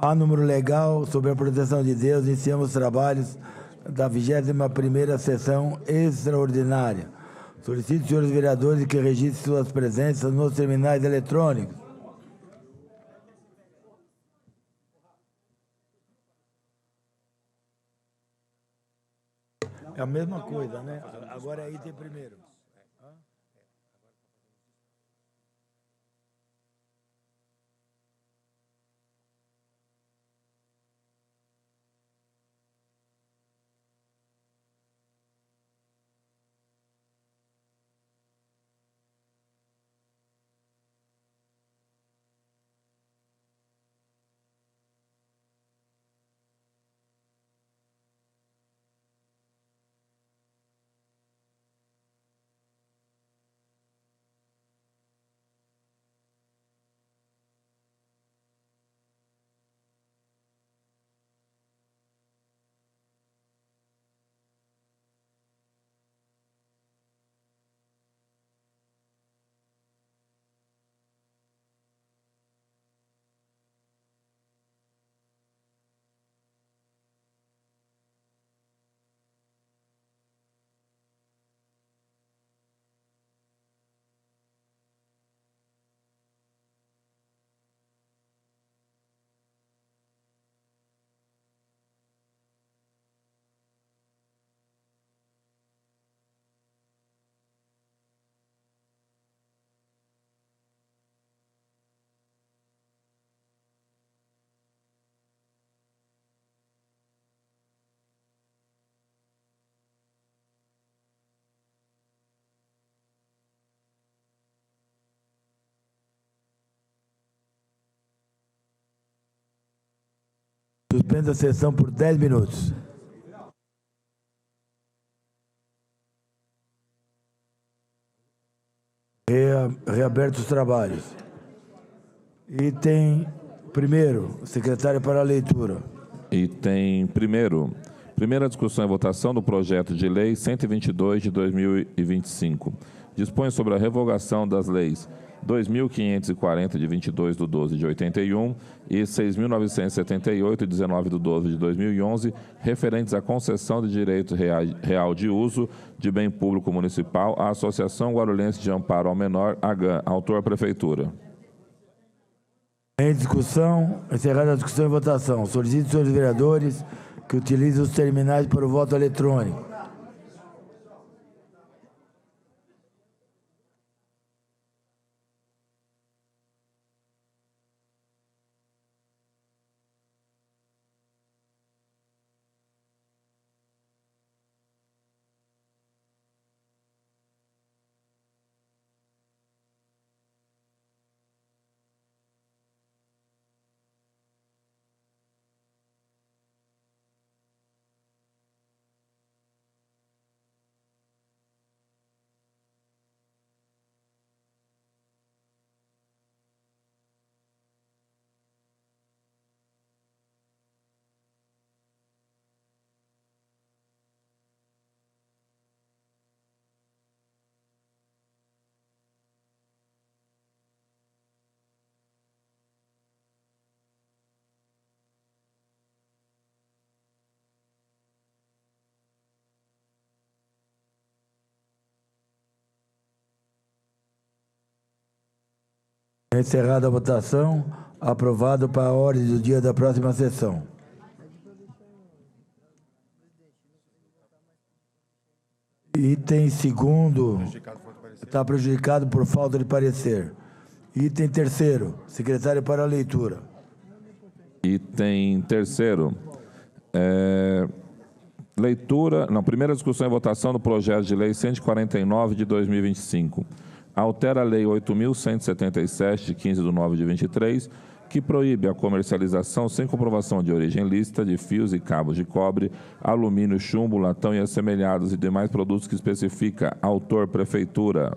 A número legal sobre a proteção de Deus, iniciamos os trabalhos da 21ª sessão extraordinária. Solicito, senhores vereadores, que registrem suas presenças nos terminais eletrônicos. É a mesma coisa, né? Agora é item primeiro. Suspenda a sessão por 10 minutos. Reabertos os trabalhos. Item primeiro, secretário para a leitura. Item primeiro. Primeira discussão e votação do projeto de lei 122 de 2025. Dispõe sobre a revogação das leis 2.540 de 22/12 de 81 e 6.978 de 19/12 de 2011, referentes à concessão de direito real de uso de bem público municipal à Associação Guarulhense de Amparo ao Menor, AGAM. Autor, Prefeitura. Em discussão, encerrada a discussão e votação. Solicito, senhores vereadores, que utilizem os terminais para o voto eletrônico. Encerrada a votação, aprovado para a ordem do dia da próxima sessão. Item segundo, está prejudicado por falta de parecer. Item terceiro, secretário para a leitura. Item terceiro. Primeira discussão e votação do projeto de lei 149 de 2025. Altera a lei 8.177, de 15/9 de 23, que proíbe a comercialização sem comprovação de origem lícita de fios e cabos de cobre, alumínio, chumbo, latão e assemelhados e demais produtos que especifica. Autor, Prefeitura.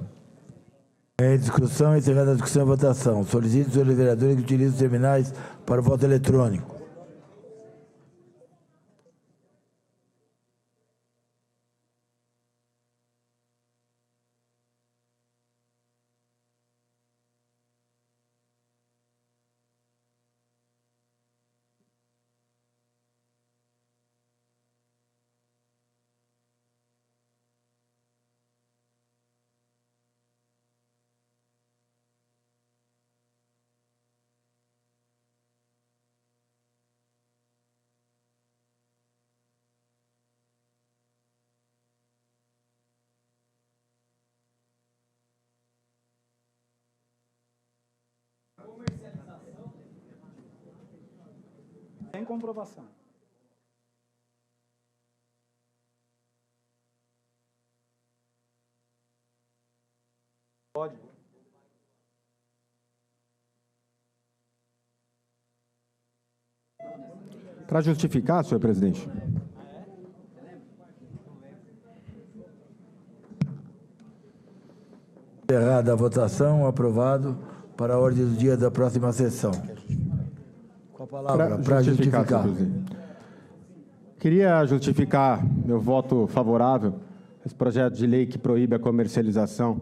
Em discussão, encerrada a discussão e votação. Solicito, senhores vereadores, que utilizem os terminais para o voto eletrônico. Sem comprovação. Pode. Para justificar, senhor presidente. Encerrada a votação, aprovado para a ordem do dia da próxima sessão. Com a palavra para justificar. Senhor presidente. Queria justificar meu voto favorável a esse projeto de lei que proíbe a comercialização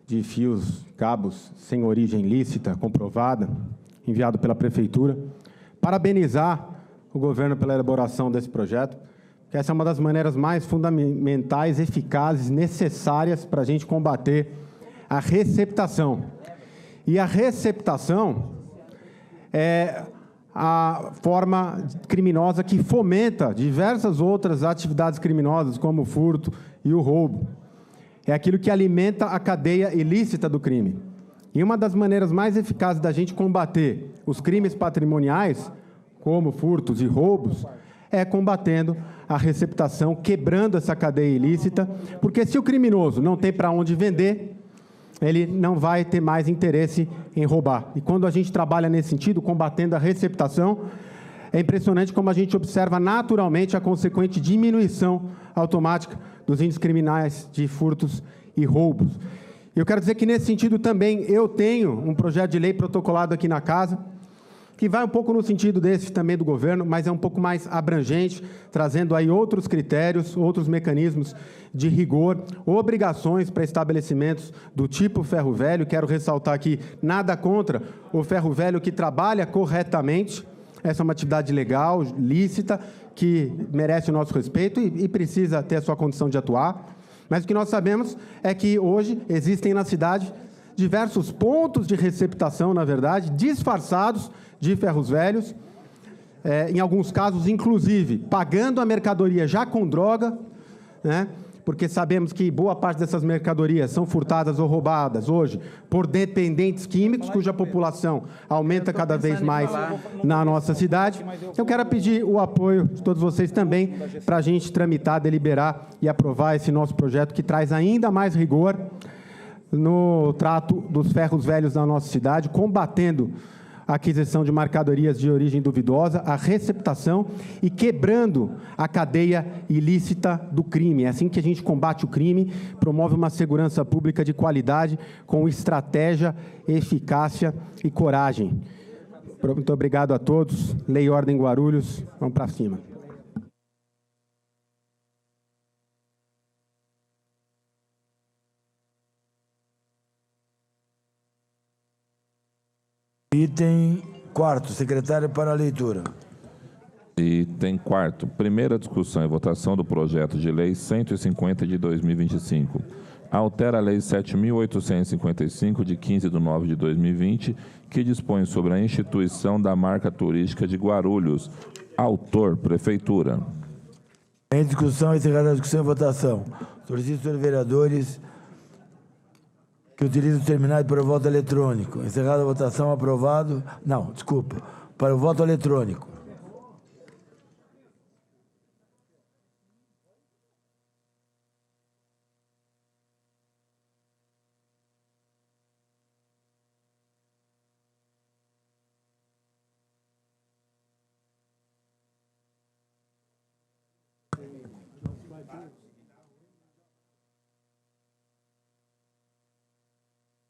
de fios, cabos sem origem lícita, comprovada, enviado pela Prefeitura. Parabenizar o governo pela elaboração desse projeto, que essa é uma das maneiras mais fundamentais, eficazes, necessárias para a gente combater a receptação. E a receptação é a forma criminosa que fomenta diversas outras atividades criminosas, como o furto e o roubo. É aquilo que alimenta a cadeia ilícita do crime. E uma das maneiras mais eficazes da gente combater os crimes patrimoniais, como furtos e roubos, é combatendo a receptação, quebrando essa cadeia ilícita, porque se o criminoso não tem para onde vender, ele não vai ter mais interesse em roubar. E quando a gente trabalha nesse sentido, combatendo a receptação, é impressionante como a gente observa naturalmente a consequente diminuição automática dos índices criminais de furtos e roubos. Eu quero dizer que, nesse sentido, também eu tenho um projeto de lei protocolado aqui na Casa, que vai um pouco no sentido desse também do governo, mas é um pouco mais abrangente, trazendo aí outros critérios, outros mecanismos de rigor, obrigações para estabelecimentos do tipo ferro velho. Quero ressaltar aqui, nada contra o ferro velho que trabalha corretamente. Essa é uma atividade legal, lícita, que merece o nosso respeito e precisa ter a sua condição de atuar. Mas o que nós sabemos é que hoje existem na cidade diversos pontos de receptação, na verdade, disfarçados de ferros velhos, em alguns casos, inclusive, pagando a mercadoria já com droga, né? Porque sabemos que boa parte dessas mercadorias são furtadas ou roubadas hoje por dependentes químicos, cuja população aumenta cada vez mais na nossa cidade. Eu quero pedir o apoio de todos vocês também para a gente tramitar, deliberar e aprovar esse nosso projeto que traz ainda mais rigor no trato dos ferros velhos na nossa cidade, combatendo a aquisição de mercadorias de origem duvidosa, a receptação e quebrando a cadeia ilícita do crime. É assim que a gente combate o crime, promove uma segurança pública de qualidade com estratégia, eficácia e coragem. Muito obrigado a todos. Lei e ordem Guarulhos. Vamos para cima. Item 4º, secretário para a leitura. Item 4º, primeira discussão e votação do projeto de lei 150 de 2025. Altera a lei 7.855 de 15 de 9 de 2020, que dispõe sobre a instituição da marca turística de Guarulhos. Autor, Prefeitura. Em discussão, encerrada a discussão e votação. Solicito, senhores vereadores, que utiliza o terminal para o voto eletrônico. Encerrada a votação, aprovado. Não, desculpa. Para o voto eletrônico.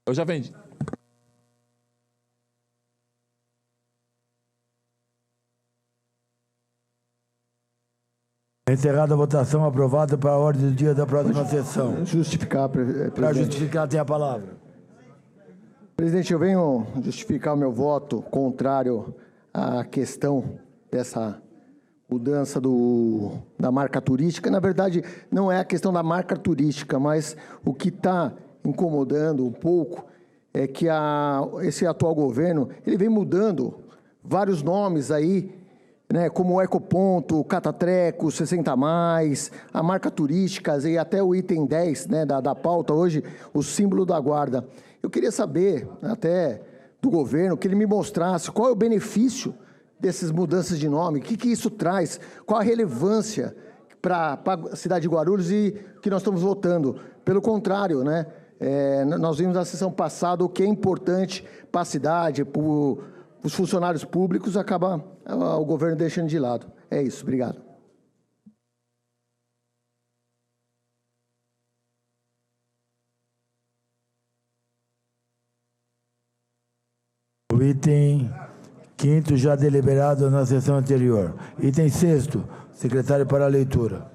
Eu já vendi. Encerrada a votação, aprovada para a ordem do dia da próxima sessão. Justificar, presidente. Para justificar, tem a palavra. Presidente, eu venho justificar o meu voto contrário à questão dessa mudança da marca turística. Na verdade, não é a questão da marca turística, mas o que está incomodando um pouco é que esse atual governo ele vem mudando vários nomes aí, né, como o Ecoponto, Catatreco, 60 Mais, a marca turística e até o item 10, né, da pauta hoje, o símbolo da guarda. Eu queria saber, até do governo, que ele me mostrasse qual é o benefício dessas mudanças de nome? O que isso traz? Qual a relevância para a cidade de Guarulhos e que nós estamos votando? Pelo contrário, né? Nós vimos na sessão passada o que é importante para a cidade, para os funcionários públicos, acaba o governo deixando de lado. É isso, obrigado. O item 5º já deliberado na sessão anterior. Item 6º, secretário para a leitura.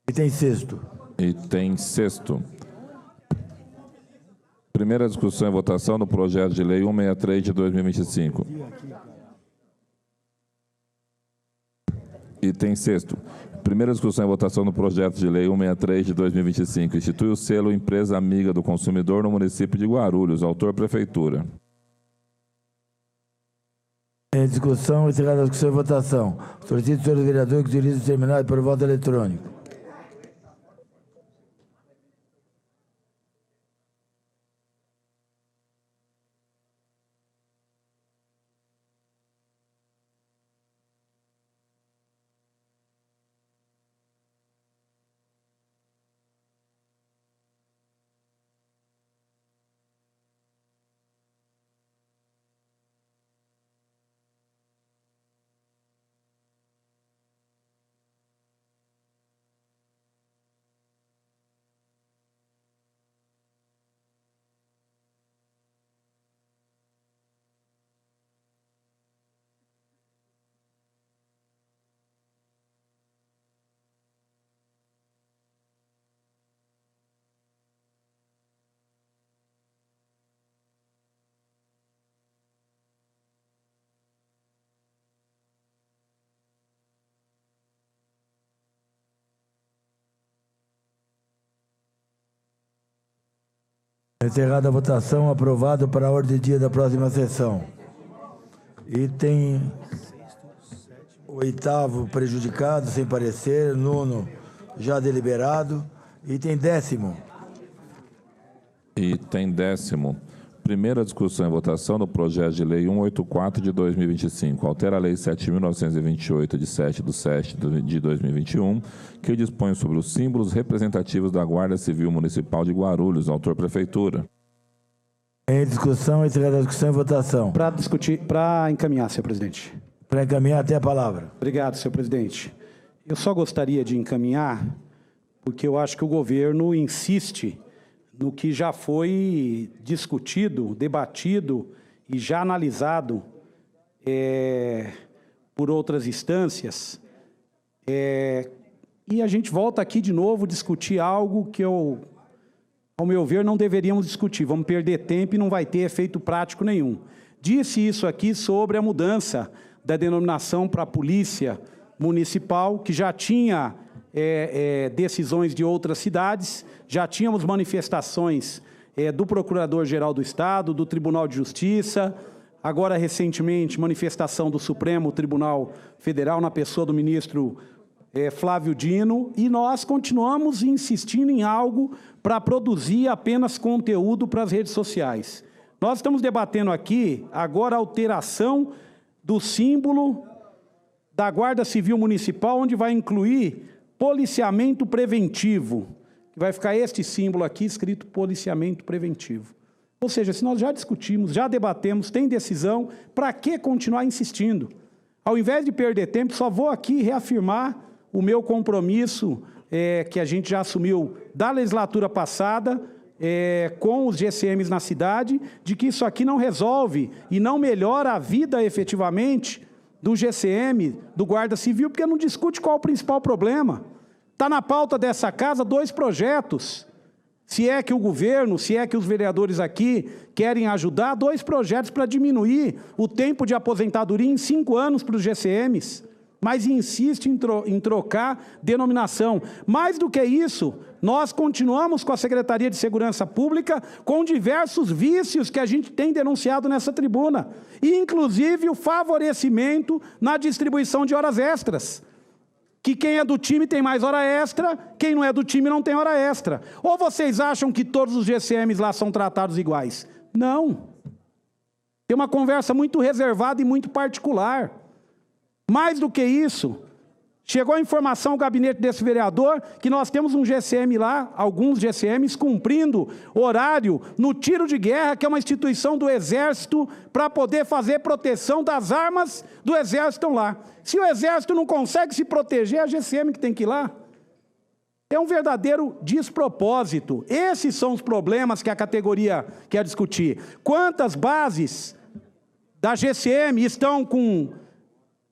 Item 6º. Item 6º. Primeira discussão e votação do projeto de lei 163 de 2025. Item 6º. Primeira discussão e votação do projeto de lei 163 de 2025. Institui o selo Empresa Amiga do Consumidor no município de Guarulhos. Autor, Prefeitura. Em discussão, encerrada a discussão e votação. Solicito ao senhor vereador que utilize o terminal por voto eletrônico. Encerrada a votação, aprovado para a ordem do dia da próxima sessão. Item 8º, prejudicado, sem parecer. 9º, já deliberado. Item 10º. Item 10º. Primeira discussão e votação do projeto de lei 184 de 2025. Altera a lei 7.928 de 7/7 de 2021, que dispõe sobre os símbolos representativos da Guarda Civil Municipal de Guarulhos. Autor, Prefeitura. Em discussão, encerrada a discussão e votação. Para discutir, para encaminhar, senhor presidente. Para encaminhar, até a palavra. Obrigado, senhor presidente. Eu só gostaria de encaminhar, porque eu acho que o governo insiste no que já foi discutido, debatido e já analisado por outras instâncias. E a gente volta aqui de novo discutir algo que ao meu ver, não deveríamos discutir. Vamos perder tempo e não vai ter efeito prático nenhum. Disse isso aqui sobre a mudança da denominação para a Polícia Municipal, que já tinha decisões de outras cidades, já tínhamos manifestações do Procurador-Geral do Estado, do Tribunal de Justiça, agora recentemente manifestação do Supremo Tribunal Federal na pessoa do ministro Flávio Dino, e nós continuamos insistindo em algo para produzir apenas conteúdo para as redes sociais. Nós estamos debatendo aqui agora a alteração do símbolo da Guarda Civil Municipal, onde vai incluir policiamento preventivo, que vai ficar este símbolo aqui escrito policiamento preventivo. Ou seja, se nós já discutimos, já debatemos, tem decisão, para que continuar insistindo? Ao invés de perder tempo, só vou aqui reafirmar o meu compromisso que a gente já assumiu da legislatura passada com os GCMs na cidade, de que isso aqui não resolve e não melhora a vida efetivamente do GCM, do Guarda Civil, porque não discute qual é o principal problema. Está na pauta dessa casa 2 projetos. Se é que o governo, se é que os vereadores aqui querem ajudar, 2 projetos para diminuir o tempo de aposentadoria em 5 anos para os GCMs, mas insiste em trocar denominação. Mais do que isso, nós continuamos com a Secretaria de Segurança Pública com diversos vícios que a gente tem denunciado nessa tribuna, e inclusive o favorecimento na distribuição de horas extras. que quem é do time tem mais hora extra, quem não é do time não tem hora extra. Ou vocês acham que todos os GCMs lá são tratados iguais? Não. Tem uma conversa muito reservada e muito particular. Mais do que isso, chegou a informação ao gabinete desse vereador que nós temos um GCM lá, alguns GCMs, cumprindo horário no tiro de guerra, que é uma instituição do Exército, para poder fazer proteção das armas do Exército lá. Se o Exército não consegue se proteger, é a GCM que tem que ir lá. É um verdadeiro despropósito. Esses são os problemas que a categoria quer discutir. Quantas bases da GCM estão com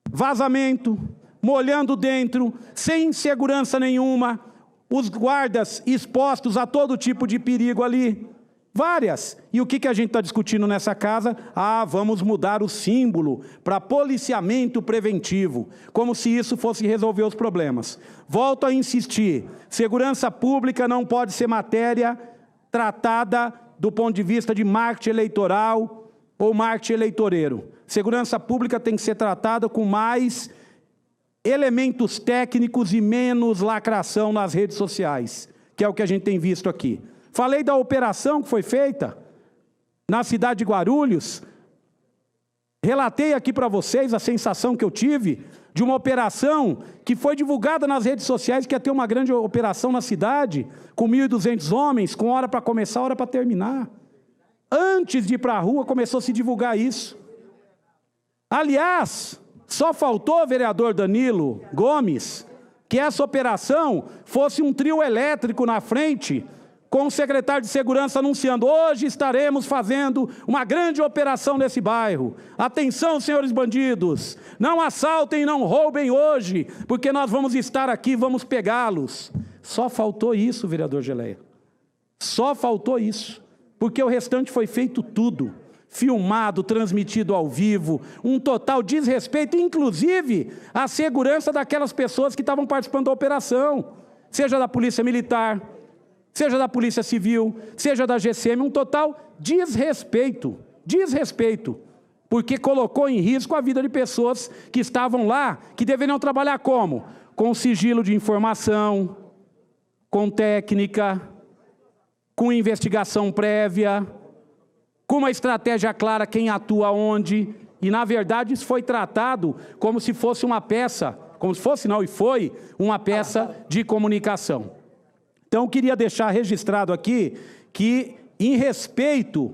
vazamento, molhando dentro, sem segurança nenhuma, os guardas expostos a todo tipo de perigo ali? Várias. E o que a gente está discutindo nessa casa? Ah, vamos mudar o símbolo para policiamento preventivo, como se isso fosse resolver os problemas. Volto a insistir, segurança pública não pode ser matéria tratada do ponto de vista de marketing eleitoral ou marketing eleitoreiro. Segurança pública tem que ser tratada com mais elementos técnicos e menos lacração nas redes sociais, que é o que a gente tem visto aqui. Falei da operação que foi feita na cidade de Guarulhos. Relatei aqui para vocês a sensação que eu tive de uma operação que foi divulgada nas redes sociais, que ia ter uma grande operação na cidade, com 1.200 homens, com hora para começar, hora para terminar. Antes de ir para a rua, começou a se divulgar isso. Aliás, só faltou, vereador Danilo Gomes, que essa operação fosse um trio elétrico na frente, com o secretário de Segurança anunciando: hoje estaremos fazendo uma grande operação nesse bairro. Atenção, senhores bandidos, não assaltem, não roubem hoje, porque nós vamos estar aqui, vamos pegá-los. Só faltou isso, vereador Geleia. Só faltou isso, porque o restante foi feito tudo. Filmado, transmitido ao vivo, um total desrespeito, inclusive à segurança daquelas pessoas que estavam participando da operação, seja da Polícia Militar, seja da Polícia Civil, seja da GCM, um total desrespeito, porque colocou em risco a vida de pessoas que estavam lá, que deveriam trabalhar como? Com sigilo de informação, com técnica, com investigação prévia, com uma estratégia clara, quem atua onde, e na verdade isso foi tratado como se fosse uma peça, como se fosse não, e foi uma peça de comunicação. Então, queria deixar registrado aqui que, em respeito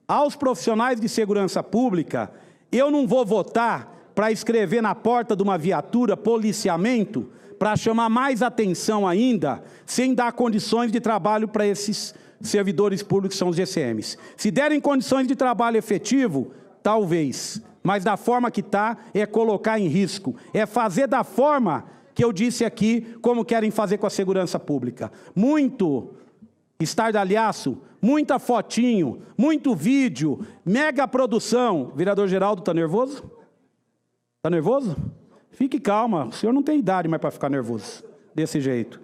aos profissionais de segurança pública, eu não vou votar para escrever na porta de uma viatura policiamento, para chamar mais atenção ainda, sem dar condições de trabalho para esses servidores públicos, que são os GCMs. Se derem condições de trabalho efetivo, talvez, mas da forma que está, é colocar em risco, é fazer da forma que eu disse aqui, como querem fazer com a segurança pública. Muito estardalhaço, muita fotinho, muito vídeo, mega produção. Vereador Geraldo, está nervoso? Está nervoso? Fique calma, o senhor não tem idade mais para ficar nervoso desse jeito.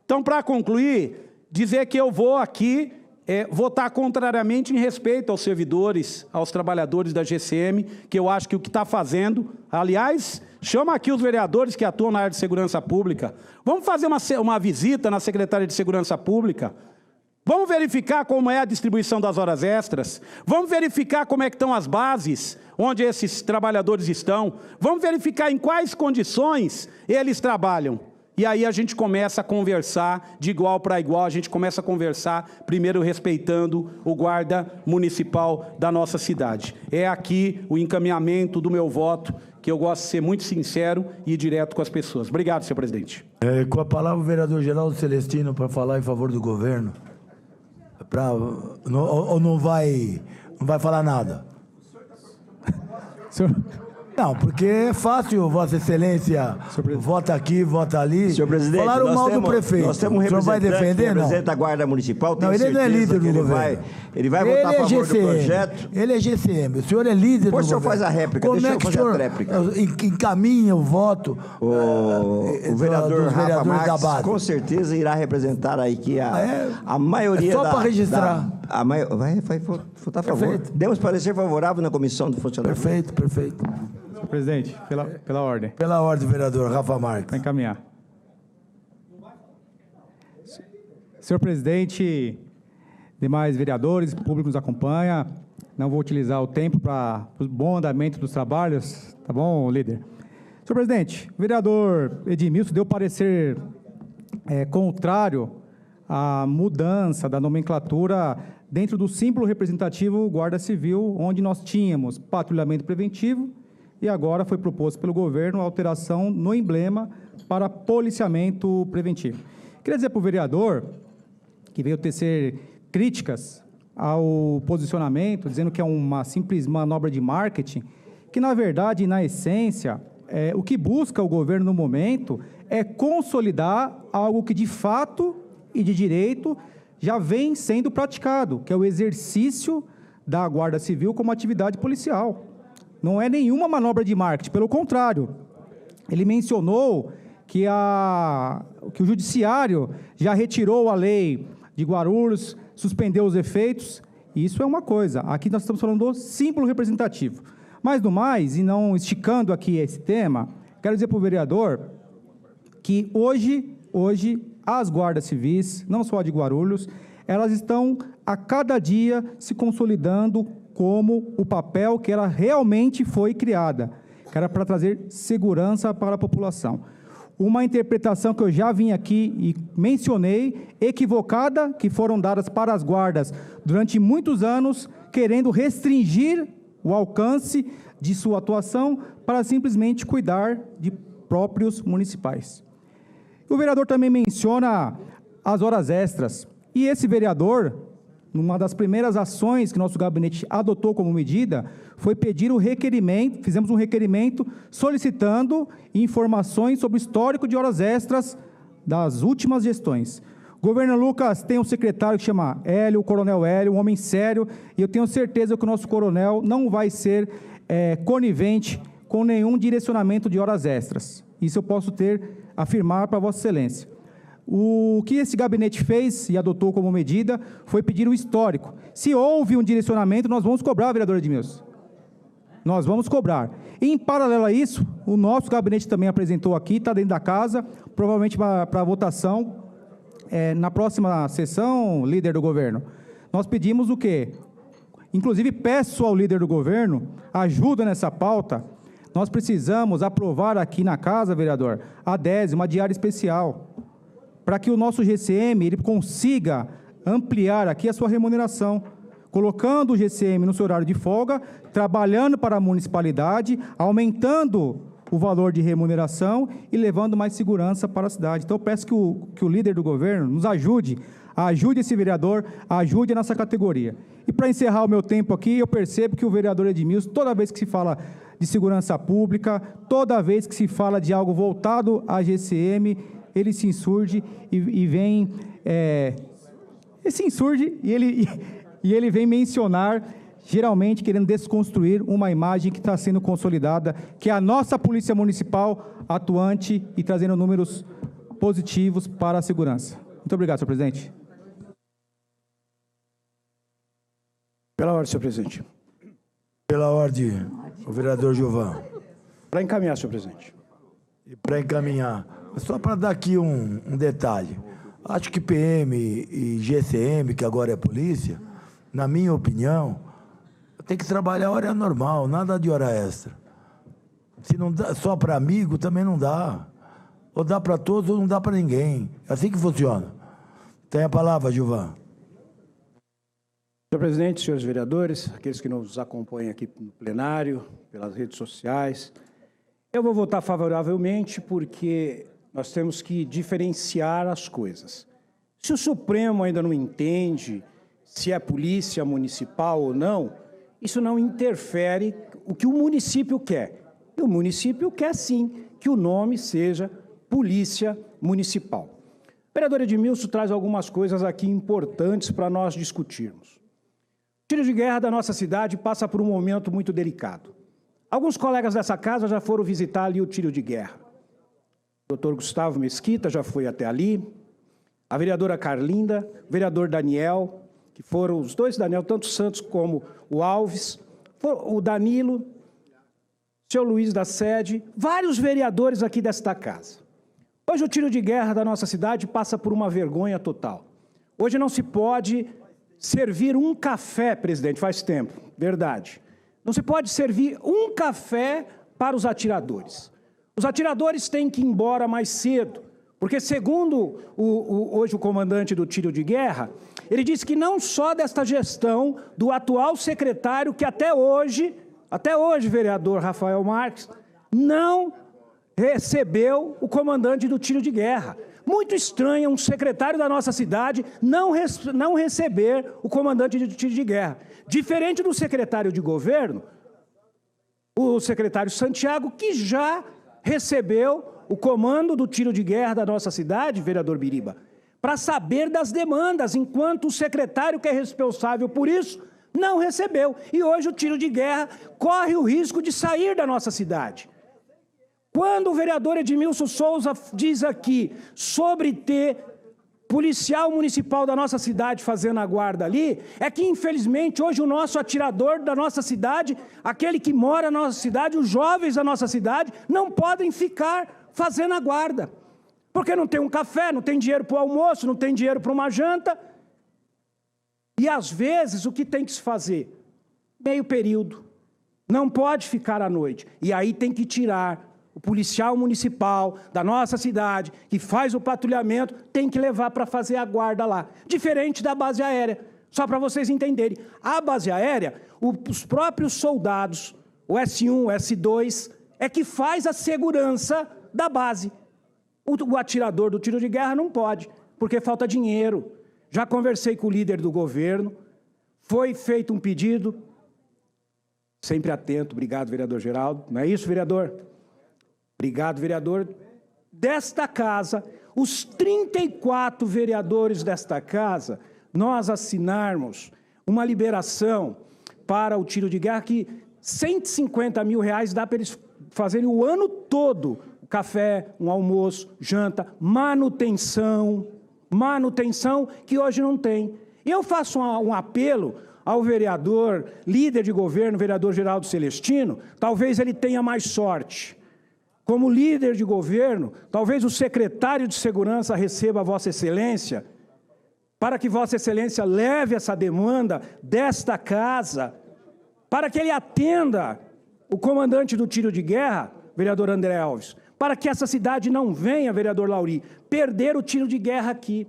Então, para concluir, dizer que eu vou aqui votar contrariamente em respeito aos servidores, aos trabalhadores da GCM, que eu acho que o que está fazendo, aliás, chama aqui os vereadores que atuam na área de segurança pública, vamos fazer uma visita na Secretaria de Segurança Pública, vamos verificar como é a distribuição das horas extras, vamos verificar como é que estão as bases, onde esses trabalhadores estão, vamos verificar em quais condições eles trabalham. E aí a gente começa a conversar de igual para igual, a gente começa a conversar, primeiro respeitando o guarda municipal da nossa cidade. É aqui o encaminhamento do meu voto, que eu gosto de ser muito sincero e direto com as pessoas. Obrigado, senhor presidente. Com a palavra o vereador Geraldo Celestino para falar em favor do governo. Ou não vai falar nada? Senhor... Não, porque é fácil, Vossa Excelência, vota aqui, vota ali. Senhor presidente, falaram mal do prefeito. Nós temos um representante vai defender, que representa a Guarda Municipal. Não, ele não é líder do governo. Ele vai votar a favor do projeto. Ele é GCM, o senhor é líder do governo. Depois o senhor faz a réplica, deixa eu fazer a réplica. Encaminha o voto o vereador Rafa Marques, com certeza, irá representar aqui a maioria da... É só para registrar. Vai votar a favor. Demos parecer favorável na comissão do funcionamento. Perfeito. Senhor presidente, pela ordem. Pela ordem, vereador Rafa Marques. Para encaminhar. Senhor presidente, demais vereadores, público que nos acompanha, não vou utilizar o tempo para o bom andamento dos trabalhos, tá bom, líder? Senhor presidente, o vereador Edmilson deu parecer contrário à mudança da nomenclatura dentro do símbolo representativo Guarda Civil, onde nós tínhamos patrulhamento preventivo e agora foi proposto pelo governo a alteração no emblema para policiamento preventivo. Queria dizer para o vereador, que veio tecer críticas ao posicionamento, dizendo que é uma simples manobra de marketing, que na verdade, na essência, o que busca o governo no momento é consolidar algo que de fato e de direito já vem sendo praticado, que é o exercício da Guarda Civil como atividade policial. Não é nenhuma manobra de marketing, pelo contrário. Ele mencionou que o Judiciário já retirou a lei de Guarulhos, suspendeu os efeitos, e isso é uma coisa. Aqui nós estamos falando do símbolo representativo. Mas, no mais, e não esticando aqui esse tema, quero dizer para o vereador que hoje as guardas civis, não só a de Guarulhos, elas estão a cada dia se consolidando como o papel que ela realmente foi criada, que era para trazer segurança para a população. Uma interpretação que eu já vim aqui e mencionei, equivocada, que foram dadas para as guardas durante muitos anos, querendo restringir o alcance de sua atuação para simplesmente cuidar de próprios municipais. O vereador também menciona as horas extras. E esse vereador, numa das primeiras ações que nosso gabinete adotou como medida, foi pedir o requerimento, fizemos um requerimento solicitando informações sobre o histórico de horas extras das últimas gestões. O governo Lucas tem um secretário que chama Hélio, o coronel Hélio, um homem sério, e eu tenho certeza que o nosso coronel não vai ser conivente com nenhum direcionamento de horas extras. Isso eu posso afirmar para Vossa Excelência. O que esse gabinete fez e adotou como medida foi pedir o histórico. Se houve um direcionamento, nós vamos cobrar, vereador Edmilson. Nós vamos cobrar. E, em paralelo a isso, o nosso gabinete também apresentou aqui, está dentro da casa, provavelmente para votação, na próxima sessão, líder do governo. Nós pedimos o quê? Inclusive, peço ao líder do governo ajuda nessa pauta. Nós precisamos aprovar aqui na casa, vereador, a 10, uma diária especial, para que o nosso GCM ele consiga ampliar aqui a sua remuneração, colocando o GCM no seu horário de folga, trabalhando para a municipalidade, aumentando o valor de remuneração e levando mais segurança para a cidade. Então, eu peço que o líder do governo nos ajude esse vereador, ajude a nossa categoria. E para encerrar o meu tempo aqui, eu percebo que o vereador Edmilson, toda vez que se fala de segurança pública, toda vez que se fala de algo voltado à GCM, ele se insurge e vem... se insurge e ele vem mencionar, geralmente querendo desconstruir uma imagem que está sendo consolidada, que é a nossa Polícia Municipal atuante e trazendo números positivos para a segurança. Muito obrigado, senhor presidente. Pela ordem, senhor presidente. Pela ordem, o vereador Gilvan. Para encaminhar, senhor presidente. E para encaminhar, só para dar aqui um detalhe. Acho que PM e GCM, que agora é polícia, na minha opinião, tem que trabalhar a hora normal, nada de hora extra. Se não dá só para amigo, também não dá. Ou dá para todos ou não dá para ninguém. É assim que funciona. Tem a palavra, Gilvan. Senhor presidente, senhores vereadores, aqueles que nos acompanham aqui no plenário, pelas redes sociais, eu vou votar favoravelmente porque nós temos que diferenciar as coisas. Se o Supremo ainda não entende se é polícia municipal ou não, isso não interfere o que o município quer. E o município quer, sim, que o nome seja Polícia Municipal. O vereador Edmilson traz algumas coisas aqui importantes para nós discutirmos. O tiro de guerra da nossa cidade passa por um momento muito delicado. Alguns colegas dessa casa já foram visitar ali o tiro de guerra. O doutor Gustavo Mesquita já foi até ali, a vereadora Carlinda, o vereador Daniel, que foram os dois Daniel, tanto Santos como o Alves, o Danilo, o senhor Luiz da Sede, vários vereadores aqui desta casa. Hoje o tiro de guerra da nossa cidade passa por uma vergonha total. Hoje não se pode servir um café, presidente, faz tempo, verdade. Não se pode servir um café para os atiradores. Os atiradores têm que ir embora mais cedo, porque segundo hoje o comandante do tiro de guerra, ele disse que não só desta gestão do atual secretário, que até hoje, vereador Rafael Marques, não recebeu o comandante do tiro de guerra. Muito estranho um secretário da nossa cidade não receber o comandante do tiro de guerra. Diferente do secretário de governo, o secretário Santiago, que já recebeu o comando do tiro de guerra da nossa cidade, vereador Biriba, para saber das demandas, enquanto o secretário que é responsável por isso não recebeu. E hoje o tiro de guerra corre o risco de sair da nossa cidade. Quando o vereador Edmilson Souza diz aqui sobre ter policial municipal da nossa cidade fazendo a guarda ali, é que infelizmente hoje o nosso atirador da nossa cidade, aquele que mora na nossa cidade, os jovens da nossa cidade, não podem ficar fazendo a guarda. Porque não tem um café, não tem dinheiro para o almoço, não tem dinheiro para uma janta. E às vezes o que tem que se fazer? Meio período. Não pode ficar à noite. E aí tem que tirar o policial municipal da nossa cidade, que faz o patrulhamento, tem que levar para fazer a guarda lá. Diferente da base aérea. Só para vocês entenderem. A base aérea, os próprios soldados, o S1, o S2, é que faz a segurança da base. O atirador do tiro de guerra não pode, porque falta dinheiro. Já conversei com o líder do governo, foi feito um pedido, sempre atento, obrigado, vereador Geraldo, não é isso, vereador? Obrigado, vereador. Desta casa, os 34 vereadores desta casa, nós assinarmos uma liberação para o tiro de guerra que R$150 mil dá para eles fazerem o ano todo, café, um almoço, janta, manutenção que hoje não tem. E eu faço um apelo ao vereador, líder de governo, vereador Geraldo Celestino, talvez ele tenha mais sorte. Como líder de governo, talvez o secretário de segurança receba a Vossa Excelência, para que Vossa Excelência leve essa demanda desta casa, para que ele atenda o comandante do tiro de guerra, vereador André Alves, para que essa cidade não venha, vereador Lauri, perder o tiro de guerra aqui.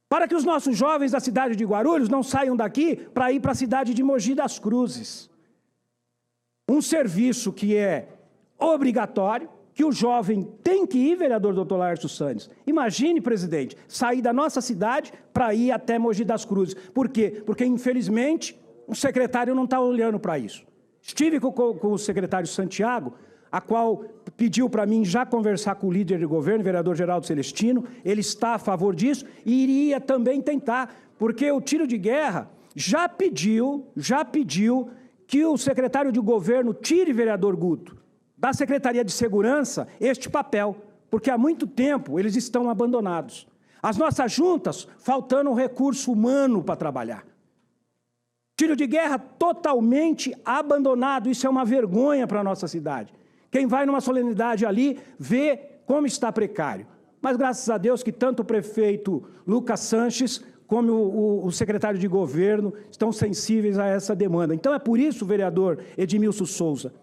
Para que os nossos jovens da cidade de Guarulhos não saiam daqui para ir para a cidade de Mogi das Cruzes. Um serviço que é obrigatório, que o jovem tem que ir, vereador Dr. Laércio Santos. Imagine, presidente, sair da nossa cidade para ir até Mogi das Cruzes. Por quê? Porque, infelizmente, o secretário não está olhando para isso. Estive com o secretário Santiago, a qual pediu para mim já conversar com o líder de governo, vereador Geraldo Celestino, ele está a favor disso e iria também tentar, porque o tiro de guerra já pediu que o secretário de governo tire, vereador Guto, da Secretaria de Segurança este papel, porque há muito tempo eles estão abandonados. As nossas juntas faltando recurso humano para trabalhar. Tiro de guerra totalmente abandonado, isso é uma vergonha para a nossa cidade. Quem vai numa solenidade ali vê como está precário. Mas graças a Deus que tanto o prefeito Lucas Sanches como o secretário de governo estão sensíveis a essa demanda. Então é por isso, vereador Edmilson Souza,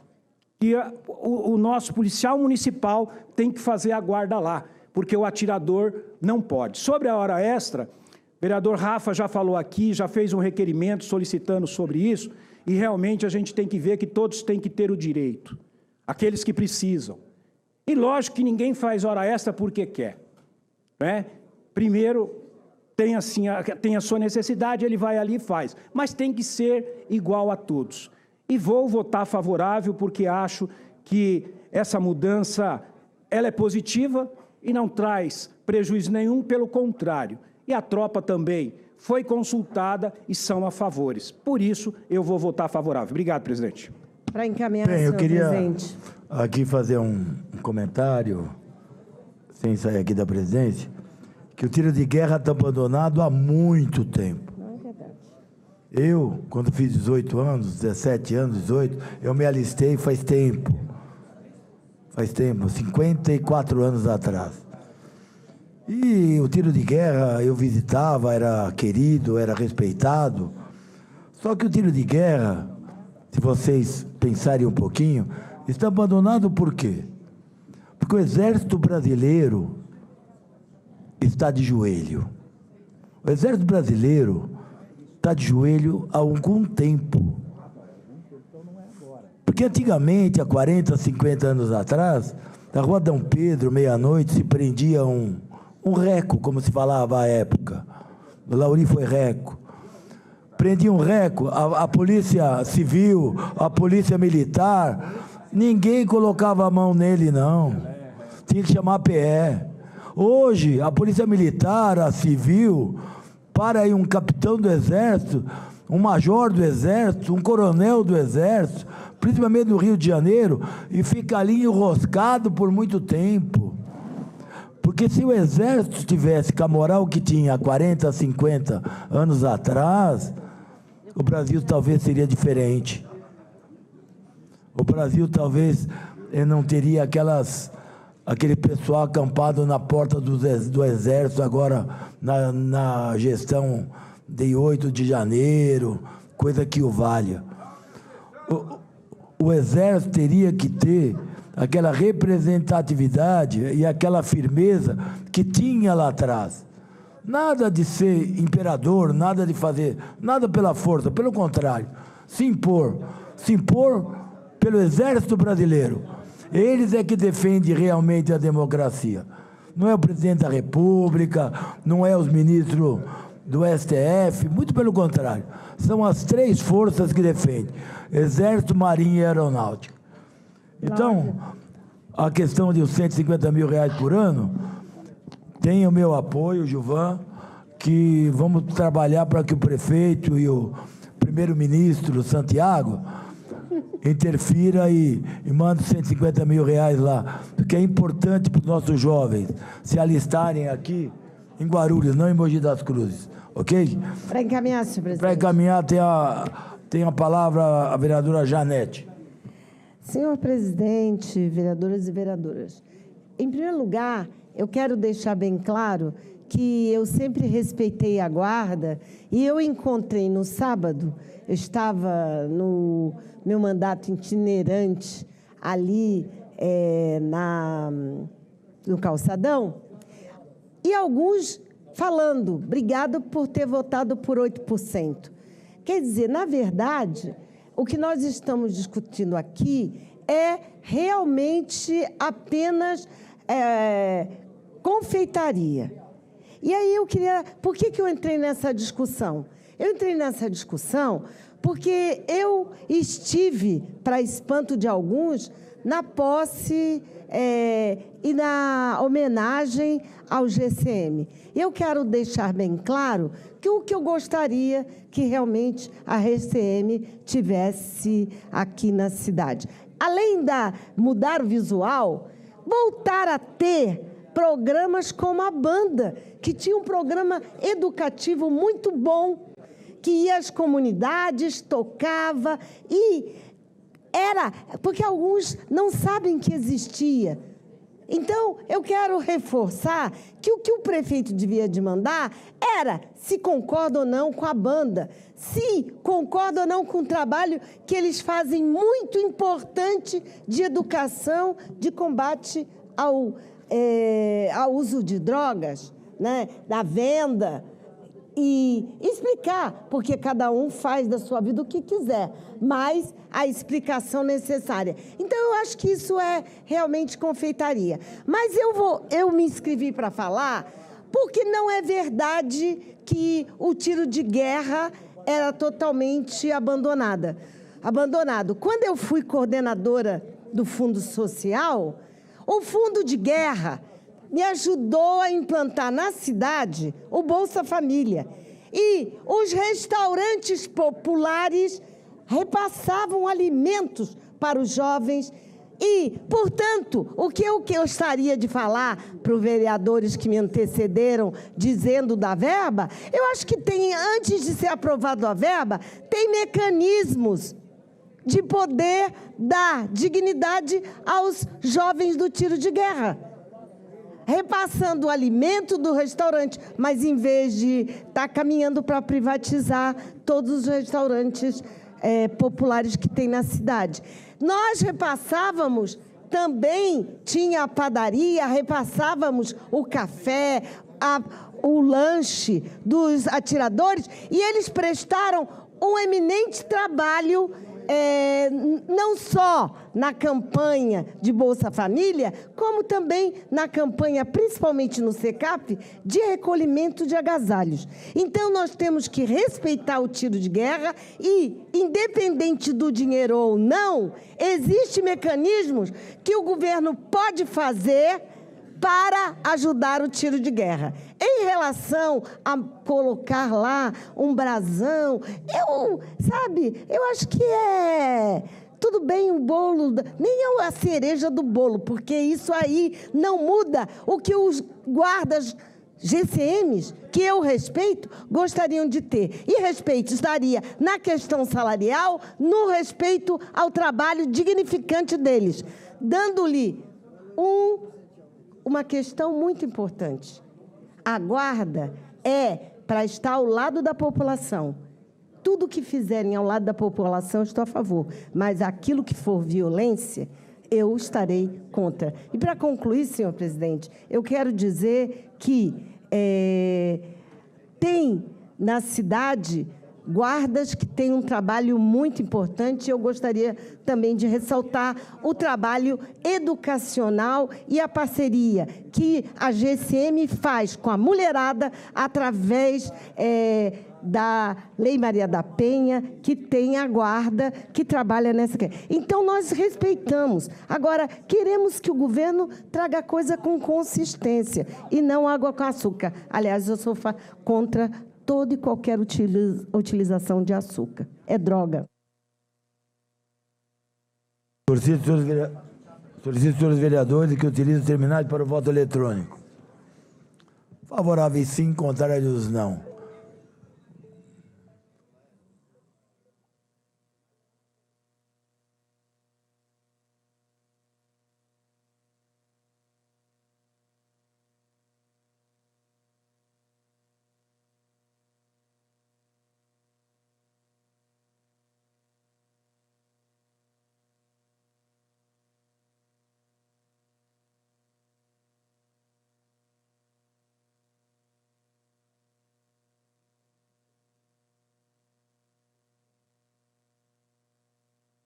que o nosso policial municipal tem que fazer a guarda lá, porque o atirador não pode. Sobre a hora extra, o vereador Rafa já falou aqui, já fez um requerimento solicitando sobre isso, e realmente a gente tem que ver que todos têm que ter o direito, aqueles que precisam. E lógico que ninguém faz hora extra porque quer, né? Primeiro, tem a sua necessidade, ele vai ali e faz, mas tem que ser igual a todos. E vou votar favorável porque acho que essa mudança ela é positiva e não traz prejuízo nenhum, pelo contrário. E a tropa também foi consultada e são a favores. Por isso, eu vou votar favorável. Obrigado, presidente. Para encaminhar, bem, eu queria presidente, aqui fazer um comentário, sem sair aqui da presidência, que o tiro de guerra está abandonado há muito tempo. não é verdade. Eu, quando fiz 18 anos, 17 anos, 18, eu me alistei faz tempo, 54 anos atrás. E o tiro de guerra eu visitava, era querido, era respeitado. Só que o tiro de guerra, se vocês pensarem um pouquinho, está abandonado por quê? Porque o Exército Brasileiro está de joelho. O Exército Brasileiro está de joelho há algum tempo. Porque antigamente, há 40, 50 anos atrás, na Rua Dom Pedro, meia-noite, se prendia um reco, como se falava à época. O Lauri foi reco. Prendia um reco, a polícia civil, a polícia militar, ninguém colocava a mão nele, não. Tinha que chamar a PE. Hoje, a polícia militar, a civil, para aí um capitão do Exército, um major do Exército, um coronel do Exército, principalmente no Rio de Janeiro, e fica ali enroscado por muito tempo. Porque se o Exército tivesse com a moral que tinha há 40, 50 anos atrás, o Brasil talvez seria diferente. O Brasil talvez não teria aquele pessoal acampado na porta do Exército agora na gestão de 8 de janeiro, coisa que o valha. O Exército teria que ter aquela representatividade e aquela firmeza que tinha lá atrás. Nada de ser imperador, nada de fazer, nada pela força, pelo contrário, se impor pelo Exército Brasileiro. Eles é que defendem realmente a democracia. Não é o presidente da República, não é os ministros do STF, muito pelo contrário. São as 3 forças que defendem: Exército, Marinha e Aeronáutica. Então, a questão de os 150 mil reais por ano, tem o meu apoio, Gilvan, que vamos trabalhar para que o prefeito e o primeiro-ministro, Santiago, interfira e manda 150 mil reais lá, porque é importante para os nossos jovens se alistarem aqui em Guarulhos, não em Mogi das Cruzes, ok? Para encaminhar, senhor presidente. Para encaminhar, tem a palavra a vereadora Janete. Senhor presidente, vereadoras e vereadoras, em primeiro lugar, eu quero deixar bem claro que eu sempre respeitei a guarda e eu encontrei no sábado, eu estava no meu mandato itinerante ali no calçadão, e alguns falando, obrigado por ter votado por 8%. Quer dizer, na verdade, o que nós estamos discutindo aqui é realmente apenas confeitaria. E aí eu queria... Por que eu entrei nessa discussão? Eu entrei nessa discussão porque eu estive, para espanto de alguns, na posse e na homenagem ao GCM. Eu quero deixar bem claro que o que eu gostaria que realmente a GCM tivesse aqui na cidade. Além de mudar o visual, voltar a ter programas como a Banda, que tinha um programa educativo muito bom, que ia às comunidades, tocava, e era... Porque alguns não sabem que existia. Então, eu quero reforçar que o que o prefeito devia de mandar era se concorda ou não com a Banda, se concorda ou não com o trabalho que eles fazem muito importante de educação, de combate ao uso de drogas, né, da venda, e explicar, porque cada um faz da sua vida o que quiser, mas a explicação necessária. Então, eu acho que isso é realmente confeitaria. Mas eu me inscrevi para falar porque não é verdade que o tiro de guerra era totalmente abandonado. Quando eu fui coordenadora do Fundo Social, o Fundo de Guerra me ajudou a implantar na cidade o Bolsa Família. E os restaurantes populares repassavam alimentos para os jovens. E, portanto, o que eu gostaria de falar para os vereadores que me antecederam dizendo da verba, eu acho que tem, antes de ser aprovado a verba, tem mecanismos de poder dar dignidade aos jovens do tiro de guerra. repassando o alimento do restaurante, mas em vez de estar caminhando para privatizar todos os restaurantes populares que tem na cidade. Nós repassávamos, também tinha a padaria, repassávamos o café, o lanche dos atiradores, e eles prestaram um eminente trabalho, não só na campanha de Bolsa Família, como também na campanha, principalmente no SECAP, de recolhimento de agasalhos. Então, nós temos que respeitar o tiro de guerra e, independente do dinheiro ou não, existem mecanismos que o governo pode fazer para ajudar o tiro de guerra. Em relação a colocar lá um brasão, eu acho que tudo bem o bolo, nem a cereja do bolo, porque isso aí não muda o que os guardas GCMs, que eu respeito, gostariam de ter. E respeito estaria na questão salarial, no respeito ao trabalho dignificante deles, dando-lhe uma questão muito importante. A guarda é para estar ao lado da população. Tudo que fizerem ao lado da população, eu estou a favor. Mas aquilo que for violência, eu estarei contra. E para concluir, senhor presidente, eu quero dizer que tem na cidade guardas que têm um trabalho muito importante. Eu gostaria também de ressaltar o trabalho educacional e a parceria que a GCM faz com a mulherada através da Lei Maria da Penha, que tem a guarda que trabalha nessa... Então, nós respeitamos. Agora, queremos que o governo traga coisa com consistência e não água com açúcar. Aliás, eu sou contra toda e qualquer utilização de açúcar. É droga. Solicito, senhores vereadores, que utilizem o terminal para o voto eletrônico. Favoráveis, sim. Contrários, não.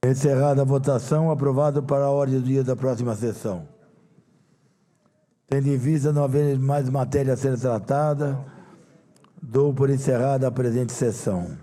Encerrada a votação, aprovado para a ordem do dia da próxima sessão. Tendo em vista não haver mais matéria a ser tratada, dou por encerrada a presente sessão.